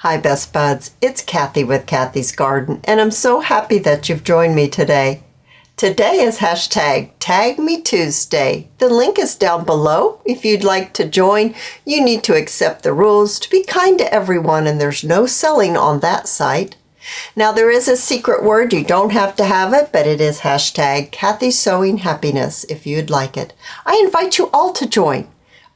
Hi Best Buds, it's Cathy with Cathy's Garden, and I'm so happy that you've joined me today. Today is hashtag tagmetuesday. The link is down below. If you'd like to join, you need to accept the rules to be kind to everyone, and there's no selling on that site. Now there is a secret word, you don't have to have it, but it is hashtag Cathy Sewing Happiness if you'd like it. I invite you all to join.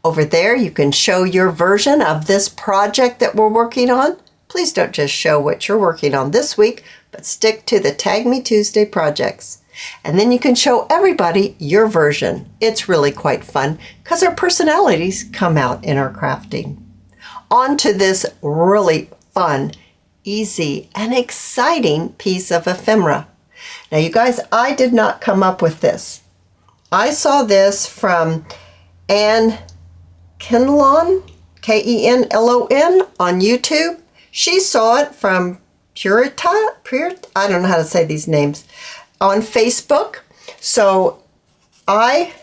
Over there, you can show your version of this project that we're working on. Please don't just show what you're working on this week, but stick to the Tag Me Tuesday projects. And then you can show everybody your version. It's really quite fun because our personalities come out in our crafting. On to this really fun, easy, and exciting piece of ephemera. Now you guys, I did not come up with this. I saw this from Anne Kenlon, Kenlon on YouTube. She saw it from Purita, I don't know how to say these names, on Facebook. So I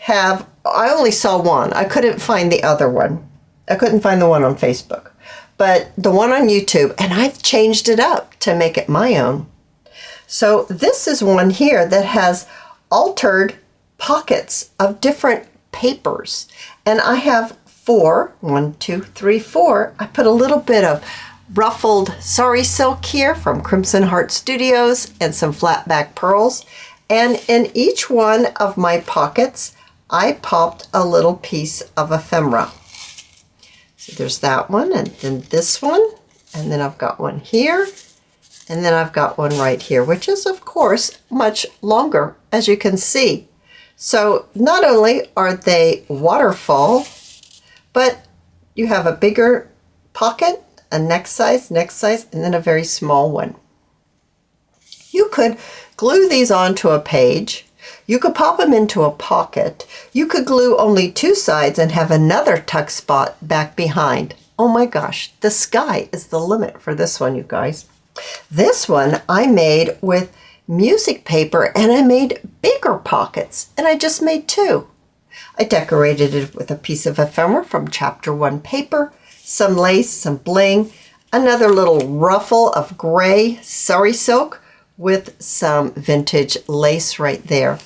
only saw one. I couldn't find the other one. I couldn't find the one on Facebook, but the one on YouTube, and I've changed it up to make it my own. So this is one here that has altered pockets of different papers, and I have four. I put a little bit of ruffled sari silk here from Crimson Heart Studios and some flat back pearls. And in each one of my pockets, I popped a little piece of ephemera. So there's that one, and then this one, and then I've got one here, and then I've got one right here, which is of course much longer, as you can see. So not only are they waterfall, but you have a bigger pocket, a next size, and then a very small one. You could glue these onto a page. You could pop them into a pocket. You could glue only two sides and have another tuck spot back behind. Oh my gosh, the sky is the limit for this one, you guys. This one I made with music paper, and I made bigger pockets, and I just made two. I decorated it with a piece of ephemera from Chapter 1 paper, some lace, some bling, another little ruffle of gray sari silk with some vintage lace right there.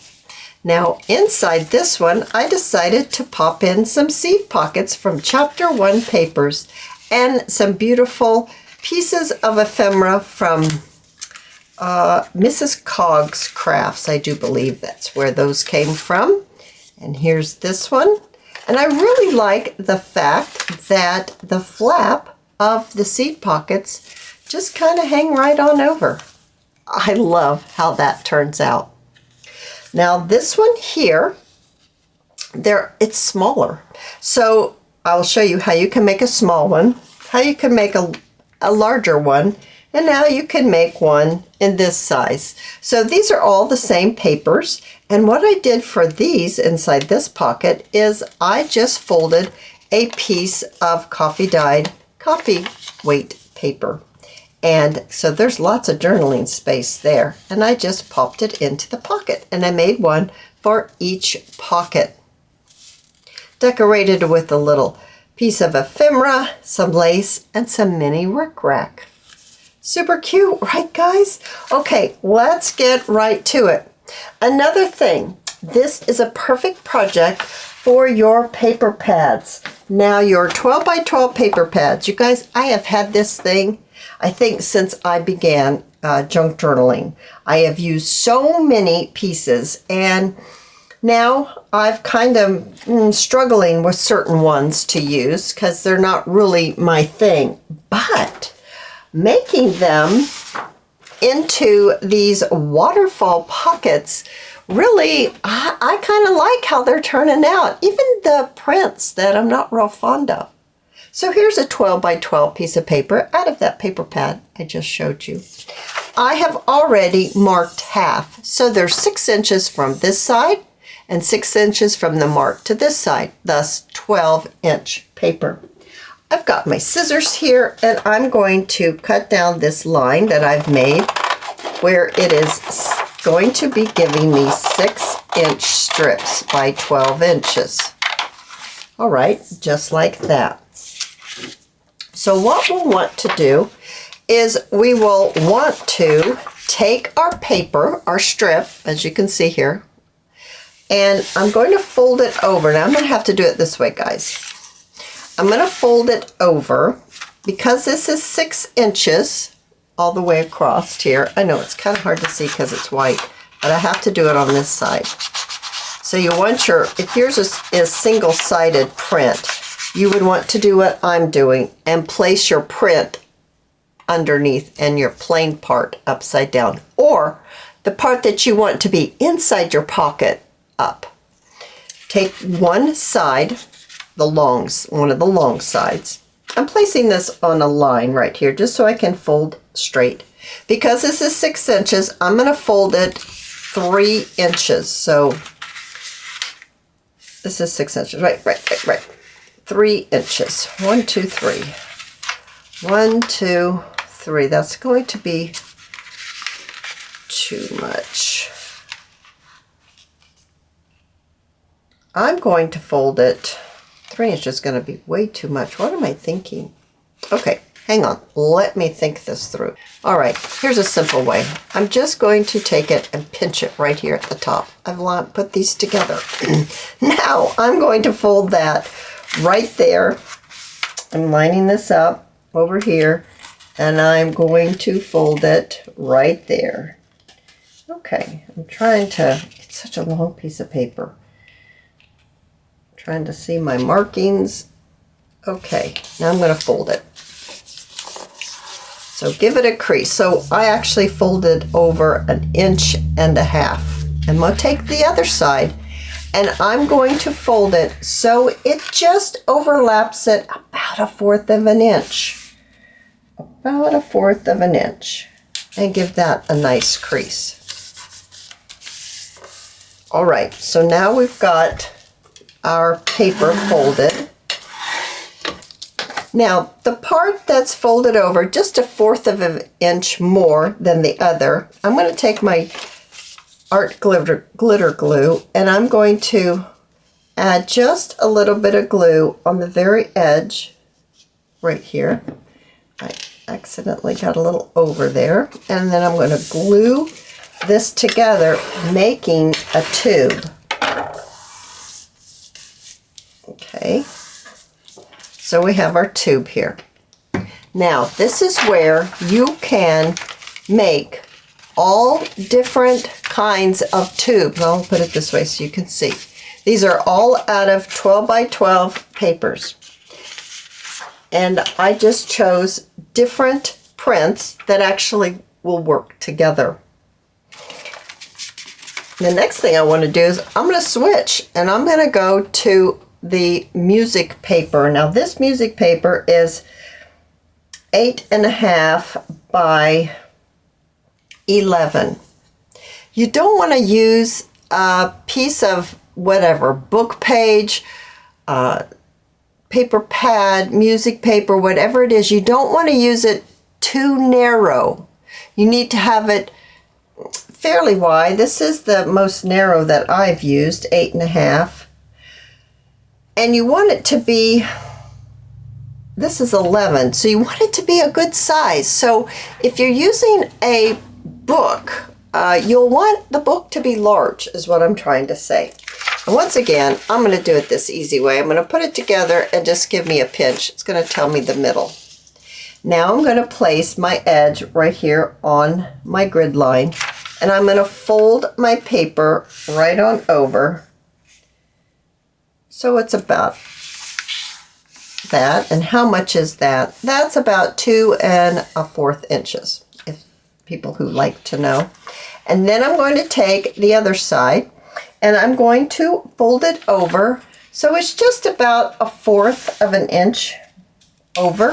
Now inside this one, I decided to pop in some seed pockets from Chapter 1 papers and some beautiful pieces of ephemera from Mrs. Cogg's Crafts. I do believe that's where those came from. And here's this one. And I really like the fact that the flap of the seed pockets just kind of hang right on over. I love how that turns out. Now this one here, it's smaller. So I'll show you how you can make a small one, how you can make a larger one, and now you can make one in this size. So these are all the same papers. And what I did for these inside this pocket is I just folded a piece of coffee-dyed coffee weight paper. And so there's lots of journaling space there. And I just popped it into the pocket. And I made one for each pocket. Decorated with a little piece of ephemera, some lace, and some mini rickrack. Super cute, right guys? Okay, let's get right to it. Another thing, this is a perfect project for your paper pads. Now your 12 by 12 paper pads, you guys, I have had this thing, I think since I began junk journaling. I have used so many pieces, and now I've kind of struggling with certain ones to use because they're not really my thing. But making them into these waterfall pockets, really, I kind of like how they're turning out. Even the prints that I'm not real fond of. So here's a 12 by 12 piece of paper out of that paper pad I just showed you. I have already marked half. So there's 6 inches from this side and 6 inches from the mark to this side, thus 12-inch paper. I've got my scissors here, and I'm going to cut down this line that I've made where it is going to be giving me 6-inch strips by 12 inches. All right, just like that. So what we'll want to do is we will want to take our paper, our strip, as you can see here, and I'm going to fold it over. Now I'm going to have to do it this way, guys. I'm going to fold it over because this is 6 inches all the way across here. I know it's kind of hard to see because it's white, but I have to do it on this side. So you want your, if yours is single-sided print, you would want to do what I'm doing and place your print underneath and your plain part upside down, or the part that you want to be inside your pocket up. Take one side, one of the long sides. I'm placing this on a line right here just so I can fold straight. Because this is 6 inches, I'm going to fold it 3 inches. So this is 6 inches, right. 3 inches. 1, 2, 3. 1, 2, 3. That's going to be too much. I'm going to fold it. 3 inches is going to be way too much. What am I thinking? Okay, hang on. Let me think this through. All right, here's a simple way. I'm just going to take it and pinch it right here at the top. I've put these together. Now I'm going to fold that right there. I'm lining this up over here, and I'm going to fold it right there. Okay, I'm trying to, it's such a long piece of paper. Trying to see my markings. Okay, now I'm going to fold it. So give it a crease. So I actually folded over 1.5 inches. I'm going to take the other side and I'm going to fold it so it just overlaps it about 1/4 of an inch. About 1/4 of an inch. And give that a nice crease. All right, so now we've got our paper folded. Now the part that's folded over just 1/4 of an inch more than the other, I'm going to take my art glitter glue and I'm going to add just a little bit of glue on the very edge right here. I accidentally got a little over there, and then I'm going to glue this together, making a tube. Okay, so we have our tube here. Now this is where you can make all different kinds of tubes. I'll put it this way so you can see. These are all out of 12 by 12 papers. And I just chose different prints that actually will work together. The next thing I want to do is I'm going to switch, and I'm going to go to the music paper. Now this music paper is 8.5 by 11. You don't want to use a piece of whatever, book page, paper pad, music paper, whatever it is. You don't want to use it too narrow. You need to have it fairly wide. This is the most narrow that I've used, 8.5. And you want it to be, this is 11, so you want it to be a good size. So if you're using a book, you'll want the book to be large, is what I'm trying to say. And once again, I'm going to do it this easy way. I'm going to put it together and just give me a pinch. It's going to tell me the middle. Now I'm going to place my edge right here on my grid line, and I'm going to fold my paper right on over. So it's about that. And how much is that? That's about 2 1/4 inches, if people who like to know. And then I'm going to take the other side and I'm going to fold it over. So it's just about 1/4 of an inch over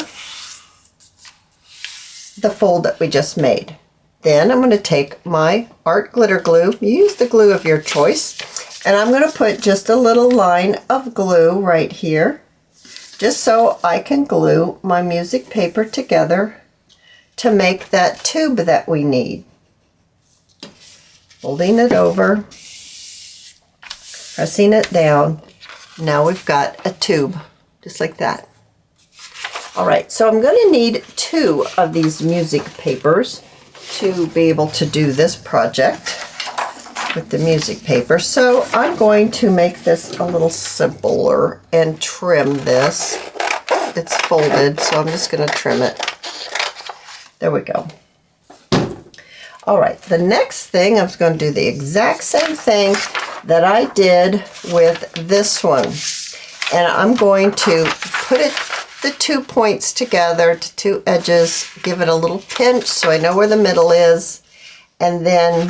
the fold that we just made. Then I'm going to take my art glitter glue. Use the glue of your choice. And I'm going to put just a little line of glue right here, just so I can glue my music paper together to make that tube that we need. Folding it over, pressing it down. Now we've got a tube, just like that. All right, so I'm going to need 2 of these music papers to be able to do this project with the music paper. So I'm going to make this a little simpler and trim this. It's folded, so I'm just going to trim it. There we go. All right, the next thing, I'm going to do the exact same thing that I did with this one. And I'm going to put the 2 points together to 2 edges, give it a little pinch so I know where the middle is, and then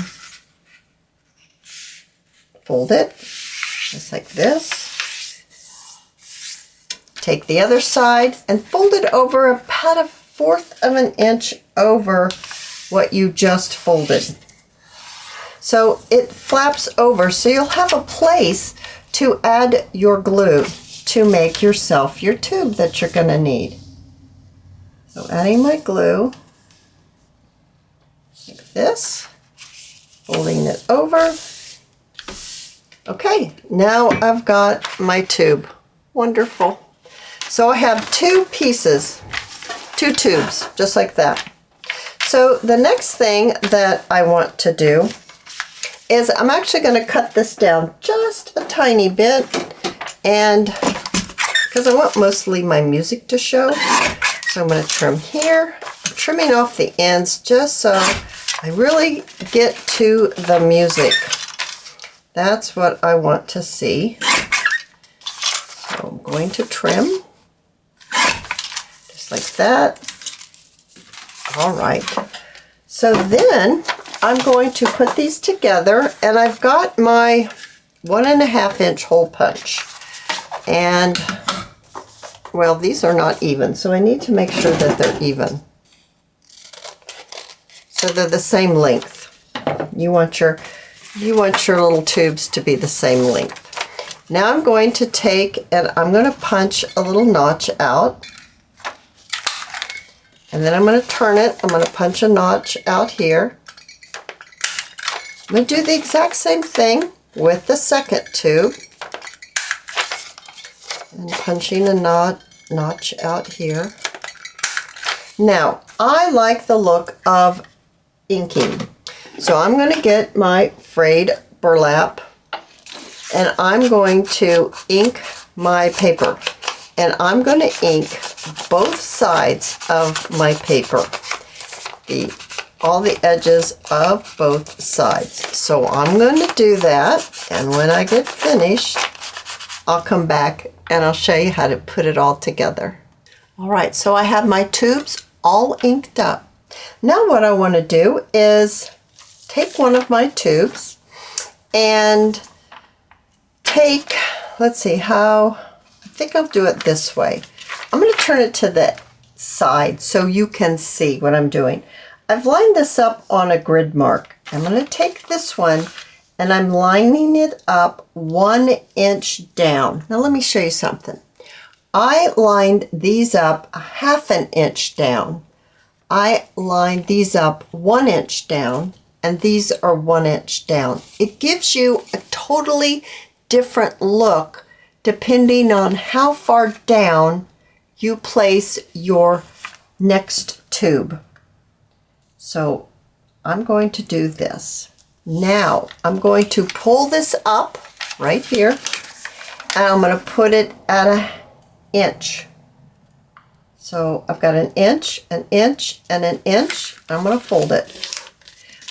fold it just like this. Take the other side and fold it over about 1/4 of an inch over what you just folded. So it flaps over, so you'll have a place to add your glue to make yourself your tube that you're going to need. So adding my glue like this, folding it over. Okay, now I've got my tube. Wonderful. So I have 2 pieces, 2 tubes, just like that. So the next thing that I want to do is I'm actually going to cut this down just a tiny bit, and because I want mostly my music to show, so I'm going to trim here. I'm trimming off the ends just so I really get to the music. That's what I want to see. So I'm going to trim just like that. All right, so then I'm going to put these together, and I've got my 1.5 inch hole punch. And, well, these are not even, so I need to make sure that they're even. So they're the same length. You want your little tubes to be the same length. Now I'm going to take, and I'm going to punch a little notch out. And then I'm going to turn it. I'm going to punch a notch out here. I'm going to do the exact same thing with the second tube. And punching a notch out here. Now, I like the look of inking. So I'm going to get my frayed burlap, and I'm going to ink my paper. And I'm going to ink both sides of my paper, all the edges of both sides. So I'm going to do that, and when I get finished, I'll come back and I'll show you how to put it all together. All right, so I have my tubes all inked up. Now what I want to do is take one of my tubes and take, let's see how, I think I'll do it this way. I'm going to turn it to the side so you can see what I'm doing. I've lined this up on a grid mark. I'm going to take this one and I'm lining it up 1 inch down. Now let me show you something. I lined these up 1/2 inch down. I lined these up 1 inch down, and these are 1 inch down. It gives you a totally different look depending on how far down you place your next tube. So I'm going to do this. Now I'm going to pull this up right here, and I'm going to put it at 1 inch. So I've got 1 inch, 1 inch, and 1 inch. I'm going to fold it.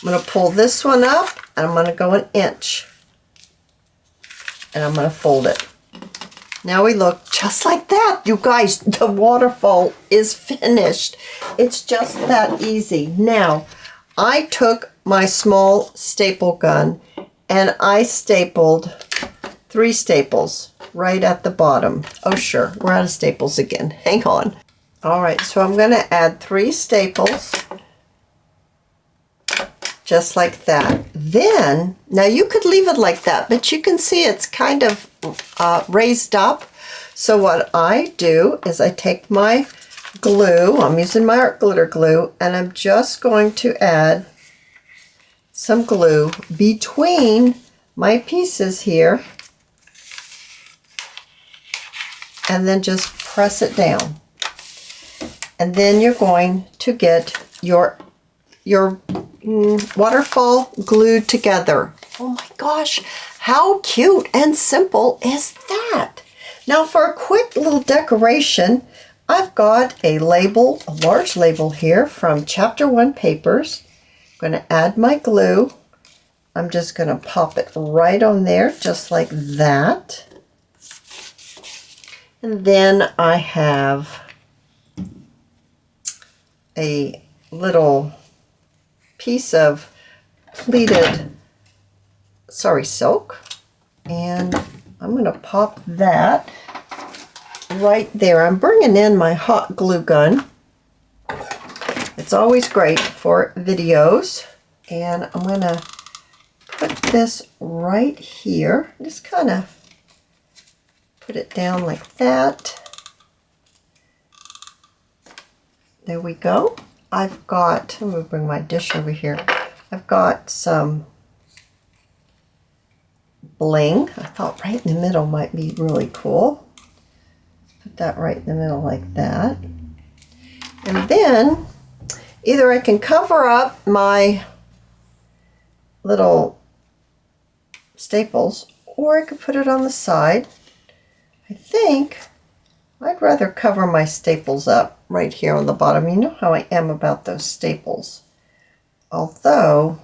I'm going to pull this one up, and I'm going to go 1 inch. And I'm going to fold it. Now we look just like that. You guys, the waterfall is finished. It's just that easy. Now, I took my small staple gun and I stapled 3 staples right at the bottom. Oh, sure, we're out of staples again. Hang on. All right, so I'm going to add 3 staples. Just like that. Then, now you could leave it like that, but you can see it's kind of raised up. So what I do is I take my glue, I'm using my art glitter glue, and I'm just going to add some glue between my pieces here, and then just press it down. And then you're going to get your waterfall glued together. Oh my gosh, how cute and simple is that? Now for a quick little decoration, I've got a label, a large label here from Chapter 1 Papers. I'm going to add my glue. I'm just going to pop it right on there, just like that. And then I have a little piece of pleated silk, and I'm going to pop that right there. I'm bringing in my hot glue gun. It's always great for videos, and I'm going to put this right here. Just kind of put it down like that. There we go. I've got, I'm going to bring my dish over here. I've got some bling. I thought right in the middle might be really cool. Put that right in the middle like that. And then either I can cover up my little staples, or I could put it on the side. I think I'd rather cover my staples up right here on the bottom. You know how I am about those staples. Although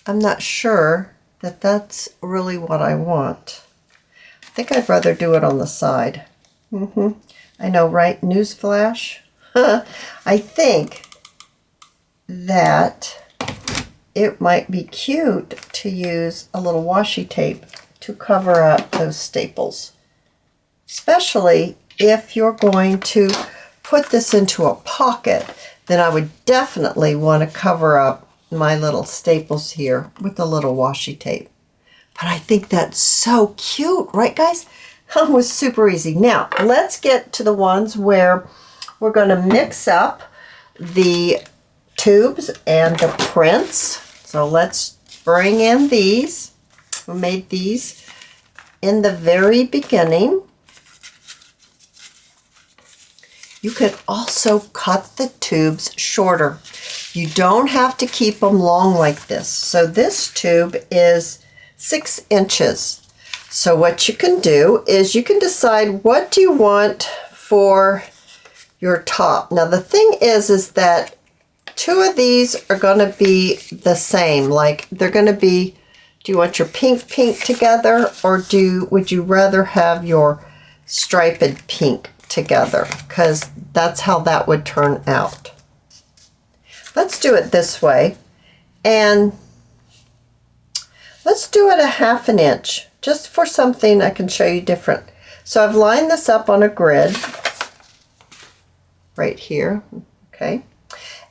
I'm not sure that that's really what I want. I think I'd rather do it on the side. I know, right? Newsflash. I think that it might be cute to use a little washi tape to cover up those staples. Especially if you're going to put this into a pocket, then I would definitely want to cover up my little staples here with a little washi tape. But I think that's so cute, right guys? That was super easy. Now, let's get to the ones where we're going to mix up the tubes and the prints. So let's bring in these. We made these in the very beginning. You could also cut the tubes shorter. You don't have to keep them long like this. So this tube is 6 inches. So what you can do is you can decide what do you want for your top. Now the thing is that 2 of these are going to be the same. Like they're going to be, do you want your pink together, or would you rather have your striped pink together? Because that's how that would turn out. Let's do it this way, and let's do it a 1/2 inch, just for something I can show you different. So I've lined this up on a grid right here, okay?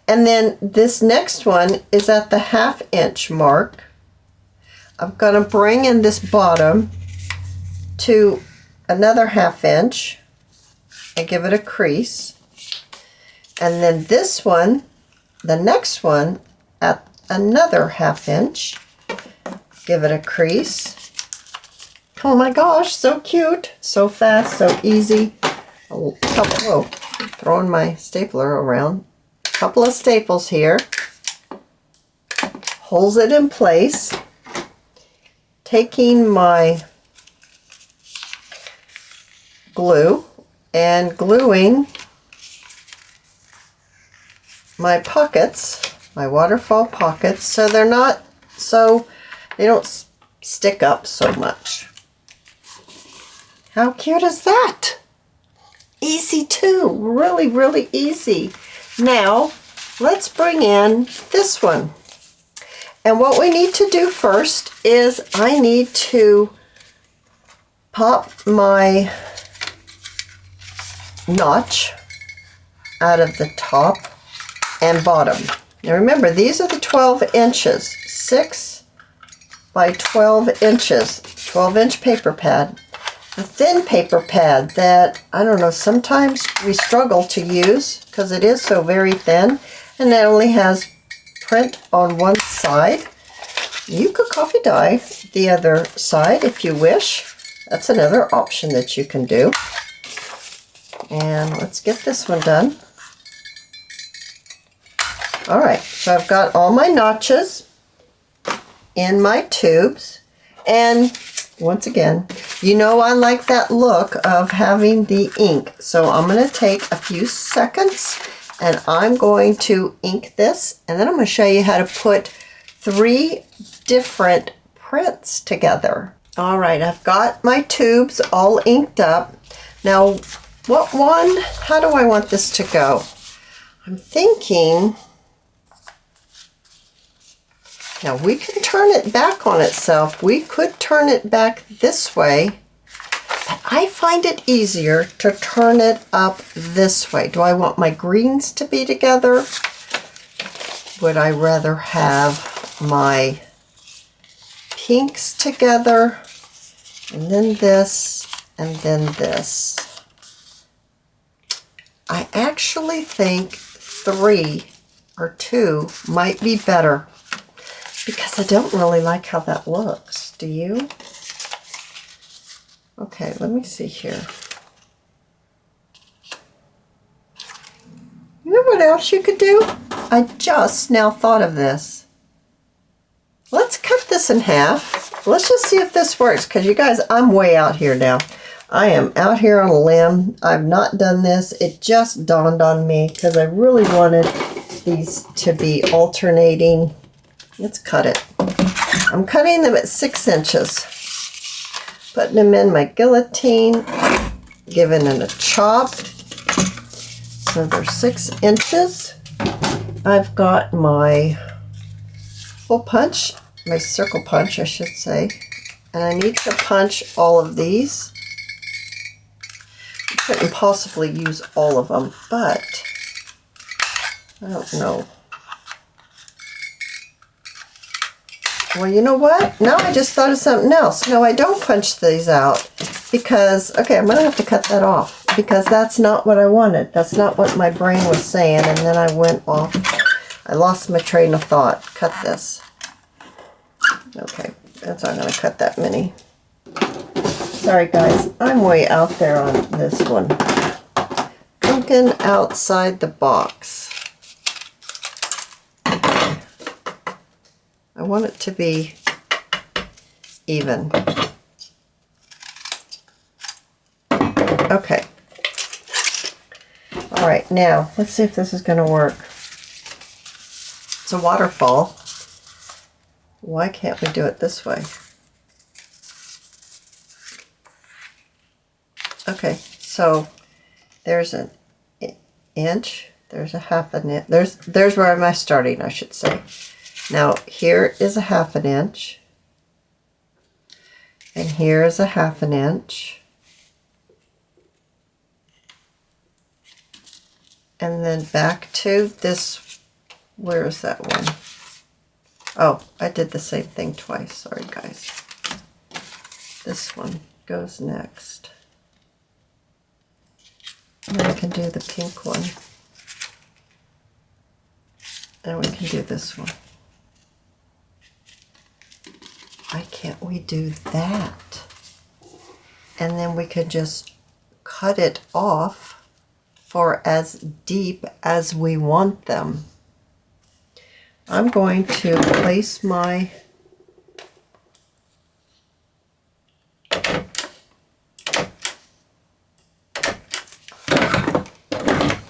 And then this next one is at the 1/2 inch mark. I'm going to bring in this bottom to another 1/2 inch and give it a crease. And then this one, the next one, at another 1/2 inch, give it a crease. Oh my gosh, so cute, so fast, so easy. Whoa, throwing my stapler around. A couple of staples here. Holds it in place. Taking my glue and gluing my pockets, my waterfall pockets, so they don't stick up so much. How cute is that? Easy too, really, really easy. Now, let's bring in this one. And what we need to do first is I need to pop my notch out of the top and bottom. Now remember, these are the 12 inches, 6 by 12 inches, 12-inch paper pad. The thin paper pad that, I don't know, sometimes we struggle to use because it is so very thin, and it only has print on one side. You could coffee dye the other side if you wish. That's another option that you can do. And let's get this one done. All right, so I've got all my notches in my tubes. And once again, you know I like that look of having the ink. So I'm going to take a few seconds and I'm going to ink this. And then I'm going to show you how to put 3 different prints together. All right, I've got my tubes all inked up. Now, what one, how do I want this to go? I'm thinking, now we can turn it back on itself. We could turn it back this way, but I find it easier to turn it up this way. Do I want my greens to be together? Would I rather have my pinks together? And then this, and then this. I actually think 3 or 2 might be better because I don't really like how that looks. Do you? Okay, let me see here. You know what else you could do? I just now thought of this. Let's cut this in half. Let's just see if this works, because you guys, I'm way out here now. I am out here on a limb. I've not done this. It just dawned on me because I really wanted these to be alternating. Let's cut it. I'm cutting them at 6 inches. Putting them in my guillotine, giving it a chop. So they're 6 inches. I've got my hole punch, my circle punch, I should say. And I need to punch all of these. I couldn't possibly use all of them, but I don't know. Well, you know what? Now I just thought of something else. No, I don't punch these out because, okay, I'm going to have to cut that off because that's not what I wanted. That's not what my brain was saying, and then I went off. I lost my train of thought. Cut this. Okay, that's not going to cut that many. Sorry, guys. I'm way out there on this one. Thinking outside the box. I want it to be even. Okay. All right, now let's see if this is going to work. It's a waterfall. Why can't we do it this way? Okay, so there's an inch, there's a half an inch, there's where am I starting, I should say. Now here is a half an inch, and here is a half an inch, and then back to this, where is that one? Oh, I did the same thing twice, sorry guys. This one goes next. And then I can do the pink one. And we can do this one. Why can't we do that? And then we could just cut it off for as deep as we want them. I'm going to place my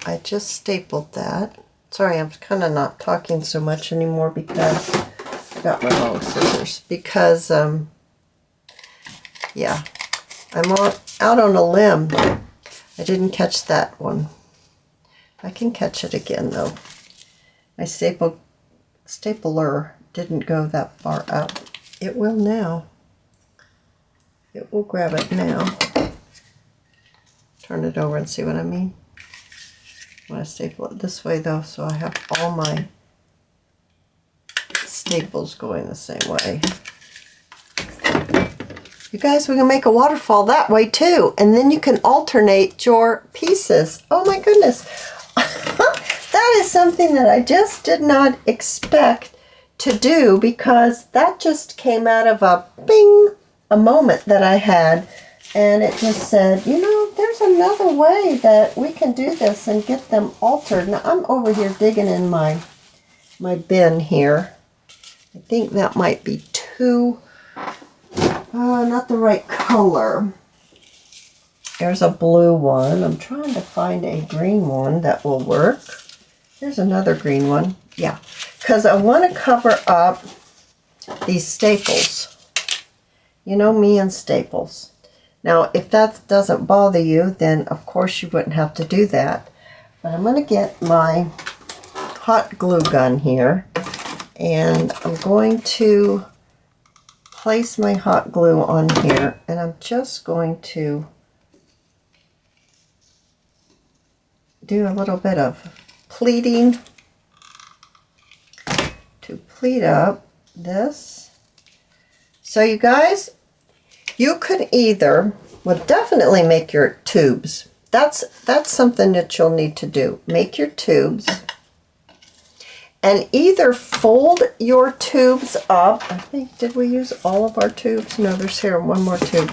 I just stapled that. Sorry, I'm kind of not talking so much anymore because I got my long scissors. Because, yeah, I'm out on a limb. I didn't catch that one. I can catch it again, though. My stapler didn't go that far out. It will now. It will grab it now. Turn it over and see what I mean. I'm going to staple it this way though, so I have all my staples going the same way. You guys, we can make a waterfall that way too, and then you can alternate your pieces. Oh my goodness. That is something that I just did not expect to do because that just came out of a bing, a moment that I had, and it just said, you know, there's another way that we can do this and get them altered. Now, I'm over here digging in my bin here. I think that might be too, not the right color. There's a blue one. I'm trying to find a green one that will work. There's another green one. Yeah, because I want to cover up these staples. You know me and staples. Now, if that doesn't bother you, then of course you wouldn't have to do that. But I'm going to get my hot glue gun here, and I'm going to place my hot glue on here, and I'm just going to do a little bit of pleating to pleat up this. So you guys, you could either, well, definitely make your tubes. That's something that you'll need to do. Make your tubes and either fold your tubes up. I think, did we use all of our tubes? No, there's here one more tube.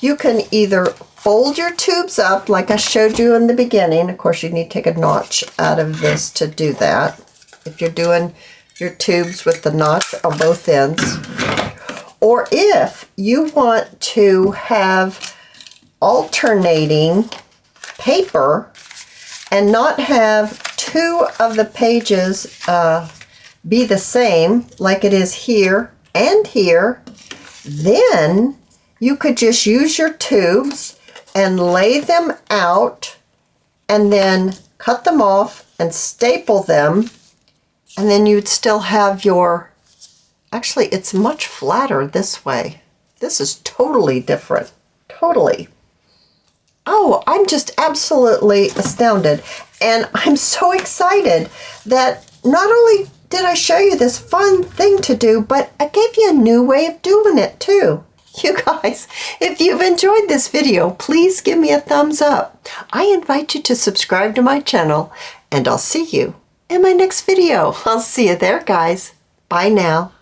You can either fold your tubes up like I showed you in the beginning. Of course, you need to take a notch out of this to do that. If you're doing your tubes with the notch on both ends. Or if you want to have alternating paper and not have two of the pages be the same, like it is here and here, then you could just use your tubes and lay them out and then cut them off and staple them, and then you'd still have your, actually it's much flatter this way. This is totally different, totally. Oh, I'm just absolutely astounded, and I'm so excited that not only did I show you this fun thing to do, but I gave you a new way of doing it too. You guys, if you've enjoyed this video, please give me a thumbs up. I invite you to subscribe to my channel, and I'll see you in my next video. I'll see you there, guys. Bye now.